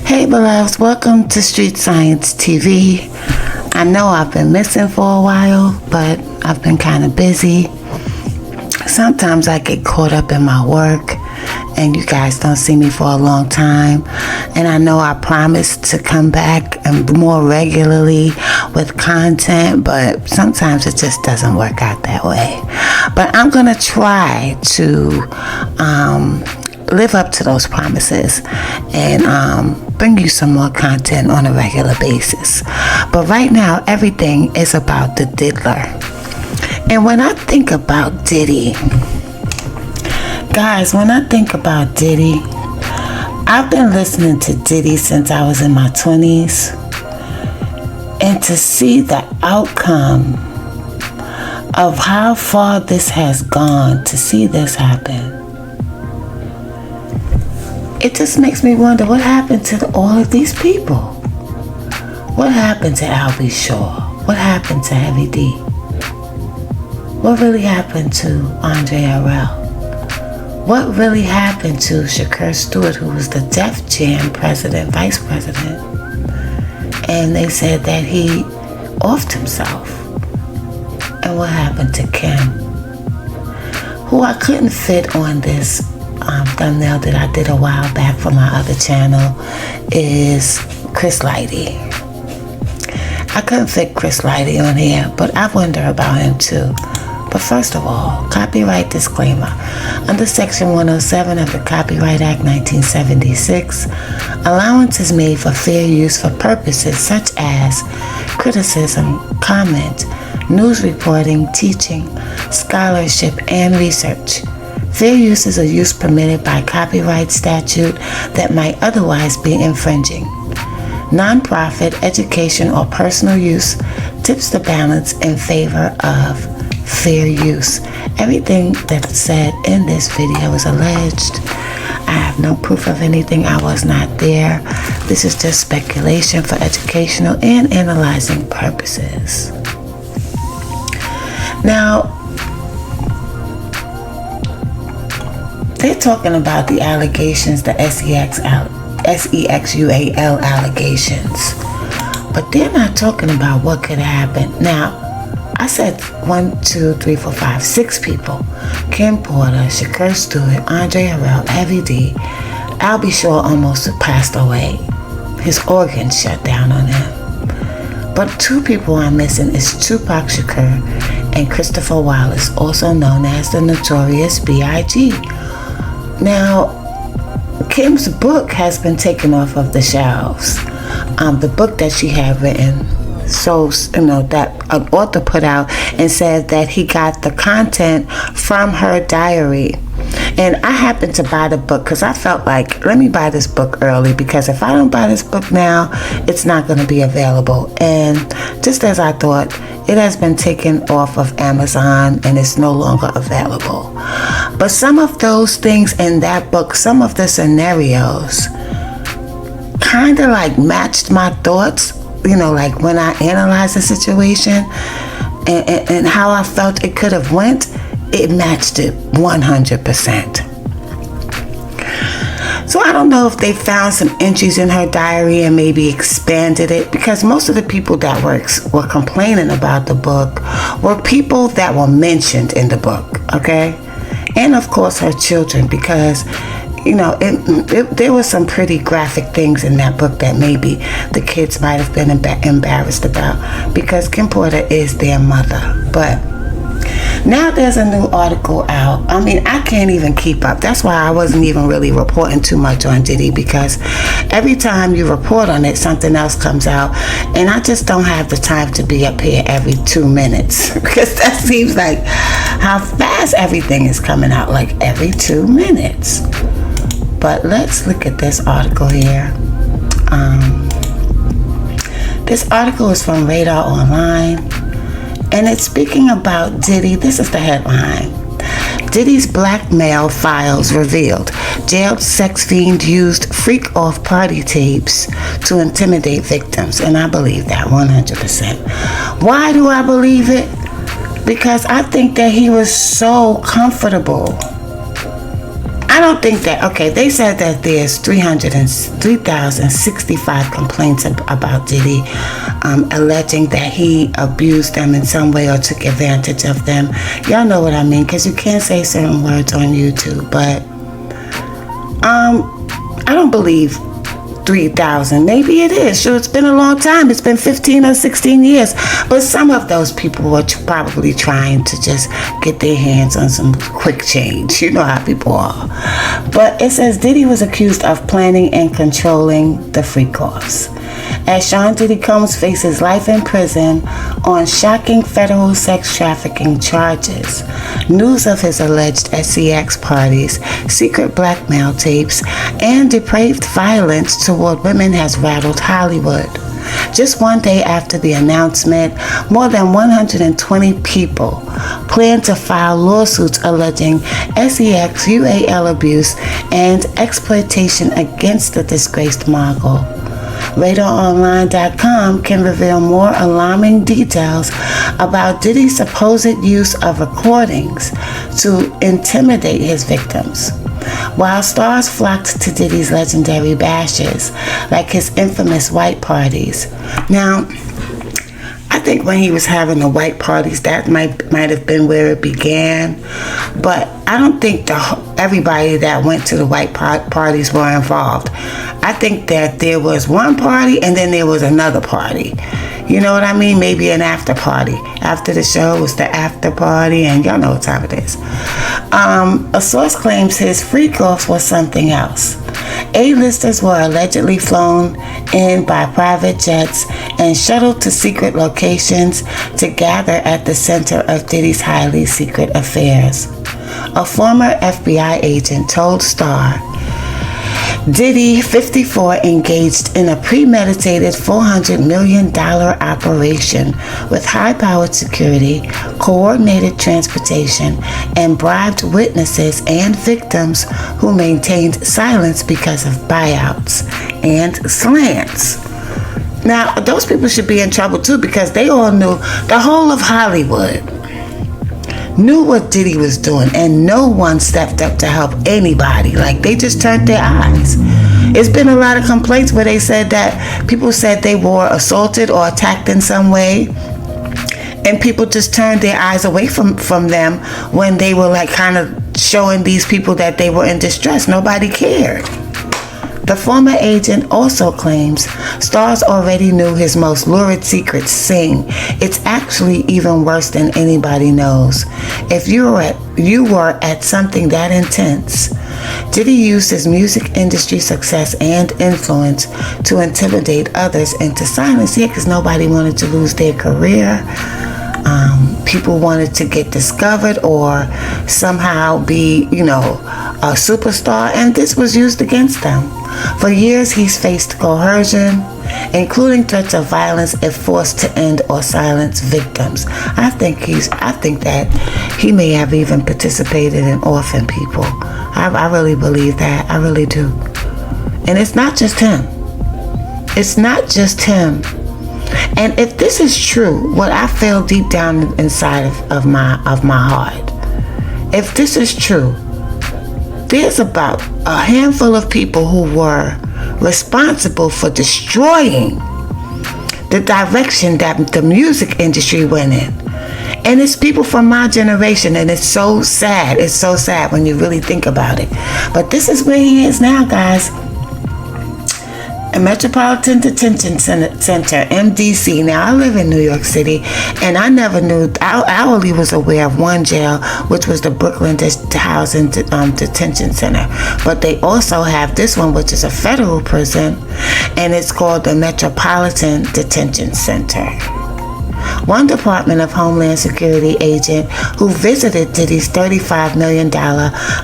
Hey beloveds, welcome to Street Science TV. I know I've been missing for a while, but I've been kind of busy. Sometimes I get caught up in my work and you guys don't see me for a long time. And I know I promised to come back and more regularly with content, but sometimes it just doesn't work out that way. But I'm gonna try to live up to those promises and bring you some more content on a regular basis. But right now, everything is about the diddler. And when I think about Diddy, guys, when I think about Diddy, I've been listening to Diddy since I was in my 20s. And to see the outcome of how far this has gone, to see this happen, it just makes me wonder what happened to all of these people. What happened to Albie Shaw? What happened to Heavy D? What really happened to Andre Harrell? What really happened to Shakur Stewart, who was the Def Jam president, vice president? And they said that he offed himself. And what happened to Kim? Who I couldn't fit on this thumbnail that I did a while back for my other channel is Chris Lighty. I couldn't fit Chris Lighty on here, but I wonder about him too. But first of all, copyright disclaimer. Under Section 107 of the Copyright Act 1976, allowance is made for fair use for purposes such as criticism, comment, news reporting, teaching, scholarship, and research. Fair use is a use permitted by copyright statute that might otherwise be infringing. Non-profit, education, or personal use tips the balance in favor of fair use. Everything that's said in this video is alleged. I have no proof of anything. I was not there. This is just speculation for educational and analyzing purposes. Now, they're talking about the allegations, the SEXUAL allegations. But they're not talking about what could happen. Now, I said 6 people. Kim Porter, Shakur Stewart, Andre Harrell, Heavy D. Albie Shaw almost passed away. His organs shut down on him. But 2 people I'm missing is Tupac Shakur and Christopher Wallace, also known as the Notorious B.I.G. Now, Kim's book has been taken off of the shelves. The book that she had written, that an author put out and said that he got the content from her diary. And I happened to buy the book because I felt like, let me buy this book early, because if I don't buy this book now, it's not going to be available. And just as I thought, it has been taken off of Amazon and it's no longer available. But some of those things in that book, some of the scenarios kind of like matched my thoughts, like when I analyzed the situation and how I felt it could have went, it matched it 100%. So I don't know if they found some entries in her diary and maybe expanded it, because most of the people that were complaining about the book were people that were mentioned in the book, okay? And of course her children, because there were some pretty graphic things in that book that maybe the kids might have been embarrassed about, because Kim Porter is their mother. But now there's a new article out. I mean, I can't even keep up. That's why I wasn't even really reporting too much on Diddy, because every time you report on it, something else comes out. And I just don't have the time to be up here every 2 minutes, because that seems like how fast everything is coming out, like every 2 minutes. But let's look at this article here. This article is from Radar Online, and it's speaking about Diddy. This is the headline. Diddy's blackmail files revealed. Jailed sex fiend used freak-off party tapes to intimidate victims. And I believe that 100%. Why do I believe it? Because I think that he was so comfortable. I don't think that, okay, they said that there's 3,065 complaints about Diddy, alleging that he abused them in some way or took advantage of them. Y'all know what I mean, because you can't say certain words on YouTube, but I don't believe 3,000. Maybe it is. Sure, it's been a long time. It's been 15 or 16 years. But some of those people were probably trying to just get their hands on some quick change. You know how people are. But it says Diddy was accused of planning and controlling the freak-offs. As Sean Diddy Combs faces life in prison on shocking federal sex trafficking charges, news of his alleged SEX parties, secret blackmail tapes, and depraved violence toward women has rattled Hollywood. Just one day after the announcement, more than 120 people plan to file lawsuits alleging SEX, UAL abuse, and exploitation against the disgraced mogul. RadarOnline.com can reveal more alarming details about Diddy's supposed use of recordings to intimidate his victims. While stars flocked to Diddy's legendary bashes, like his infamous white parties. Now, I think when he was having the white parties, that might have been where it began. But I don't think everybody that went to the white parties were involved. I think that there was one party and then there was another party. You know what I mean? Maybe an after party. After the show was the after party, and y'all know what time it is. A source claims his freak-offs was something else. A-listers were allegedly flown in by private jets and shuttled to secret locations to gather at the center of Diddy's highly secret affairs. A former FBI agent told Star, Diddy, 54, engaged in a premeditated $400 million operation with high-powered security, coordinated transportation, and bribed witnesses and victims who maintained silence because of buyouts and slants. Now, those people should be in trouble too, because they all knew, the whole of Hollywood knew what Diddy was doing, and no one stepped up to help anybody. Like, they just turned their eyes. It's been a lot of complaints where they said that people said they were assaulted or attacked in some way, and people just turned their eyes away from them when they were like kind of showing these people that they were in distress. Nobody cared. The former agent also claims stars already knew his most lurid secrets, saying it's actually even worse than anybody knows. If you were at something that intense, Diddy used his music industry success and influence to intimidate others into silence. Yeah, because nobody wanted to lose their career. People wanted to get discovered or somehow be, a superstar, and this was used against them. For years, he's faced coercion, including threats of violence if forced to end or silence victims. I think that he may have even participated in orphan people. I really believe that. I really do. And it's not just him. It's not just him. And if this is true, what I feel deep down inside of my heart, if this is true, there's about a handful of people who were responsible for destroying the direction that the music industry went in. And it's people from my generation, and it's so sad. It's so sad when you really think about it. But this is where he is now, guys. A Metropolitan Detention Center, MDC. Now, I live in New York City, and I never knew, I only was aware of one jail, which was the Brooklyn Housing Detention Center. But they also have this one, which is a federal prison, and it's called the Metropolitan Detention Center. One Department of Homeland Security agent who visited Diddy's $35 million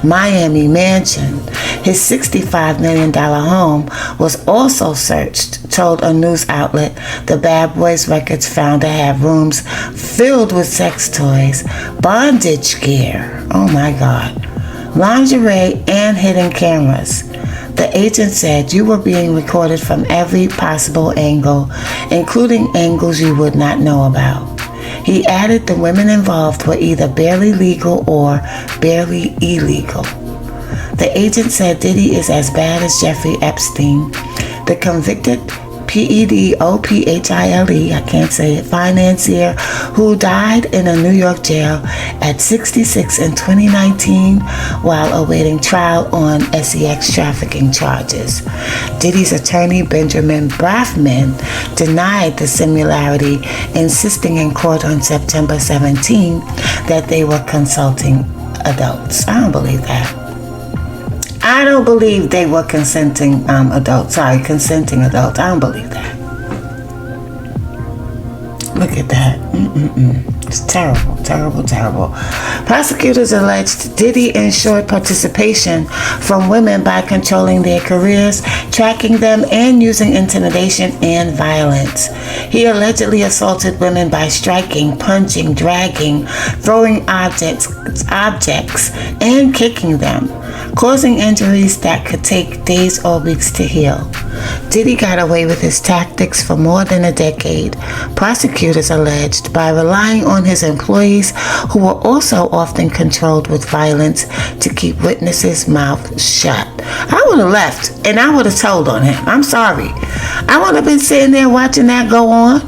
Miami mansion, his $65 million home, was also searched, told a news outlet. The Bad Boys records found to have rooms filled with sex toys, bondage gear, oh my God, lingerie, and hidden cameras. The agent said you were being recorded from every possible angle, including angles you would not know about. He added the women involved were either barely legal or barely illegal. The agent said Diddy is as bad as Jeffrey Epstein. The convicted PEDOPHILE, I can't say it, financier who died in a New York jail at 66 in 2019 while awaiting trial on sex trafficking charges. Diddy's attorney, Benjamin Brafman, denied the similarity, insisting in court on September 17 that they were consulting adults. I don't believe that. I don't believe they were consenting adults. Consenting adults. I don't believe that. Look at that. It's terrible, terrible, terrible. Prosecutors alleged Diddy ensured participation from women by controlling their careers, tracking them, and using intimidation and violence. He allegedly assaulted women by striking, punching, dragging, throwing objects, and kicking them, causing injuries that could take days or weeks to heal. Diddy got away with his tactics for more than a decade, prosecutors alleged, by relying on his employees, who were also often controlled with violence, to keep witnesses' mouths shut. I would have left and I would have told on him. I'm sorry. I would have been sitting there watching that go on.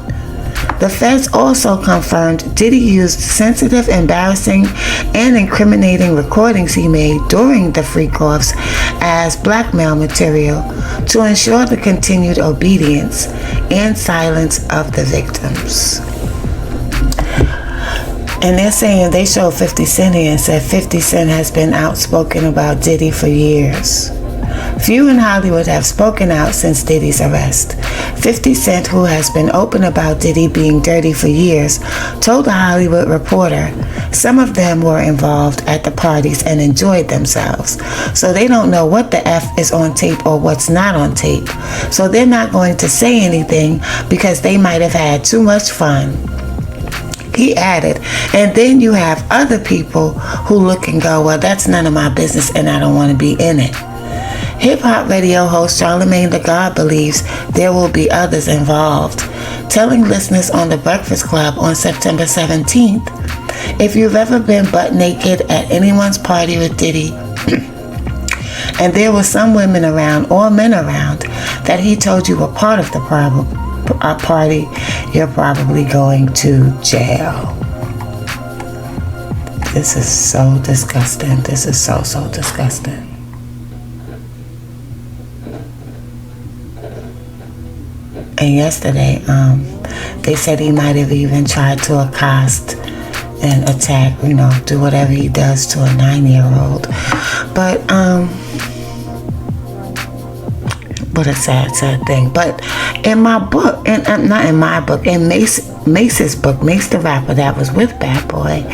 The feds also confirmed Diddy used sensitive, embarrassing, and incriminating recordings he made during the freak-offs as blackmail material to ensure the continued obedience and silence of the victims. And they're saying, they showed 50 Cent here and said 50 Cent has been outspoken about Diddy for years. Few in Hollywood have spoken out since Diddy's arrest. 50 Cent, who has been open about Diddy being dirty for years, told a Hollywood Reporter some of them were involved at the parties and enjoyed themselves. So they don't know what the F is on tape or what's not on tape. So they're not going to say anything because they might have had too much fun. He added, and then you have other people who look and go, well, that's none of my business and I don't want to be in it. Hip-hop radio host Charlamagne Tha God believes there will be others involved, telling listeners on The Breakfast Club on September 17th, if you've ever been butt naked at anyone's party with Diddy, and there were some women around or men around that he told you were part of the party, you're probably going to jail. This is so disgusting. This is so disgusting. And yesterday, they said he might have even tried to accost and attack, do whatever he does to a 9-year-old. But, what a sad thing. But in my book, not in my book, in Mace's book, Mace the rapper that was with Bad Boy,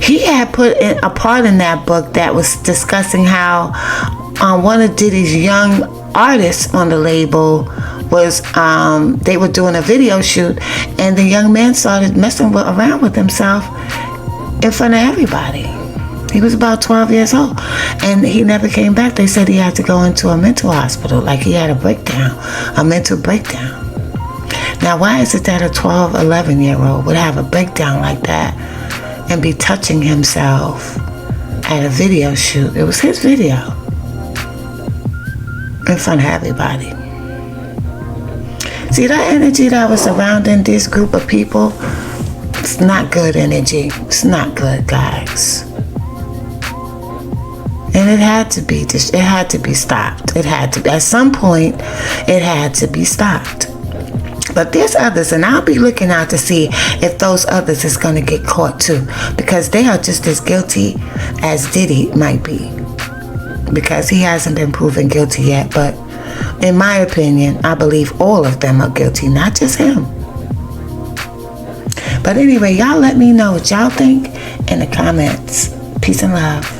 he had put in a part in that book that was discussing how one of Diddy's young artists on the label was, they were doing a video shoot, and the young man started messing around with himself in front of everybody. He was about 12 years old, and he never came back. They said he had to go into a mental hospital, like he had a mental breakdown. Now, why is it that a 12, 11-year-old would have a breakdown like that and be touching himself at a video shoot? It was his video in front of everybody. See, that energy that was surrounding this group of people, it's not good energy. It's not good, guys. And it had to be stopped. It had to be, at some point, it had to be stopped. But there's others, and I'll be looking out to see if those others is going to get caught too, because they are just as guilty as Diddy might be, because he hasn't been proven guilty yet. But in my opinion, I believe all of them are guilty, not just him. But anyway, y'all let me know what y'all think in the comments. Peace and love.